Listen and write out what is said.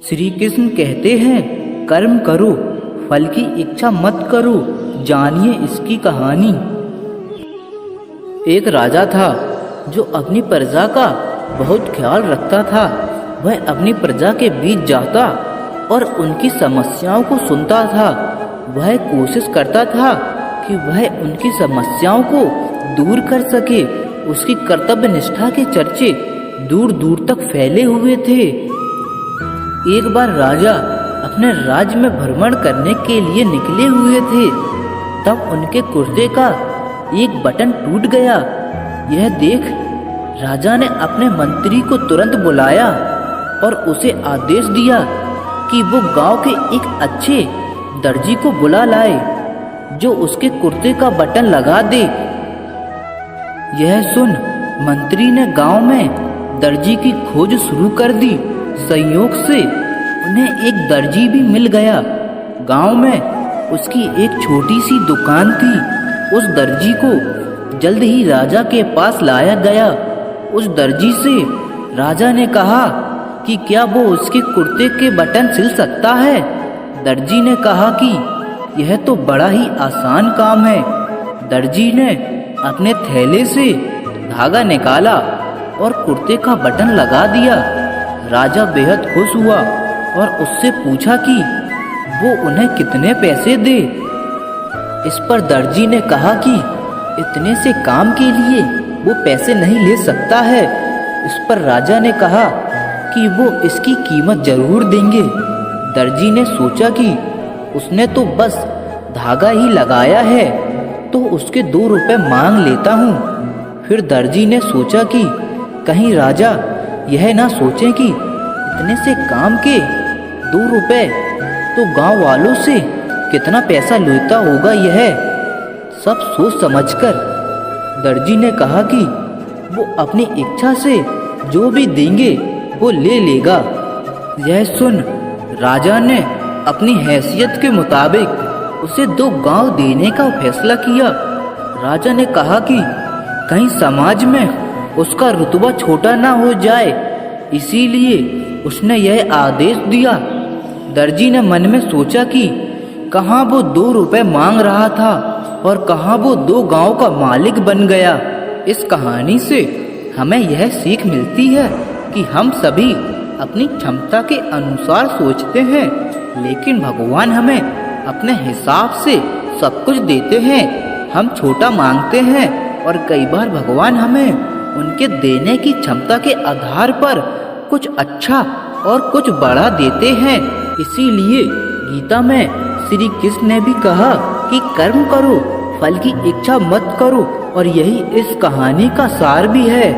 श्री कृष्ण कहते हैं, कर्म करो, फल की इच्छा मत करो। जानिए इसकी कहानी। एक राजा था जो अपनी प्रजा का बहुत ख्याल रखता था। वह अपनी प्रजा के बीच जाता और उनकी समस्याओं को सुनता था। वह कोशिश करता था कि वह उनकी समस्याओं को दूर कर सके। उसकी कर्तव्य निष्ठा के चर्चे दूर दूर तक फैले हुए थे। एक बार राजा अपने राज्य में भ्रमण करने के लिए निकले हुए थे, तब उनके कुर्ते का एक बटन टूट गया। यह देख राजा ने अपने मंत्री को तुरंत बुलाया और उसे आदेश दिया कि वो गांव के एक अच्छे दर्जी को बुला लाए जो उसके कुर्ते का बटन लगा दे। यह सुन मंत्री ने गांव में दर्जी की खोज शुरू कर दी। संयोग से उन्हें एक दर्जी भी मिल गया। गांव में उसकी एक छोटी सी दुकान थी। उस दर्जी को जल्द ही राजा के पास लाया गया। उस दर्जी से राजा ने कहा कि क्या वो उसके कुर्ते के बटन सिल सकता है। दर्जी ने कहा कि यह तो बड़ा ही आसान काम है। दर्जी ने अपने थैले से धागा निकाला और कुर्ते का बटन लगा दिया। राजा बेहद खुश हुआ और उससे पूछा कि वो उन्हें कितने पैसे दे। इस पर दर्जी ने कहा कि इतने से काम के लिए वो पैसे नहीं ले सकता है। इस पर राजा ने कहा कि वो इसकी कीमत जरूर देंगे। दर्जी ने सोचा कि उसने तो बस धागा ही लगाया है, तो उसके 2 रुपए मांग लेता हूँ। फिर दर्जी ने सोचा कि कहीं राजा यह ना सोचे कि इतने से काम के 2 रुपए तो गांव वालों से कितना पैसा लेता होगा। यह सब सोच समझकर दर्जी ने कहा कि वो अपनी इच्छा से जो भी देंगे वो ले लेगा। यह सुन राजा ने अपनी हैसियत के मुताबिक उसे 2 गांव देने का फैसला किया। राजा ने कहा कि कहीं समाज में उसका रुतबा छोटा ना हो जाए, इसीलिए उसने यह आदेश दिया। दर्जी ने मन में सोचा कि कहाँ वो 2 रुपए मांग रहा था और कहाँ वो 2 गांव का मालिक बन गया। इस कहानी से हमें यह सीख मिलती है कि हम सभी अपनी क्षमता के अनुसार सोचते हैं, लेकिन भगवान हमें अपने हिसाब से सब कुछ देते हैं। हम छोटा मांगते हैं और कई बार भगवान हमें उनके देने की क्षमता के आधार पर कुछ अच्छा और कुछ बड़ा देते हैं। इसीलिए गीता में श्री कृष्ण ने भी कहा कि कर्म करो, फल की इच्छा मत करो, और यही इस कहानी का सार भी है।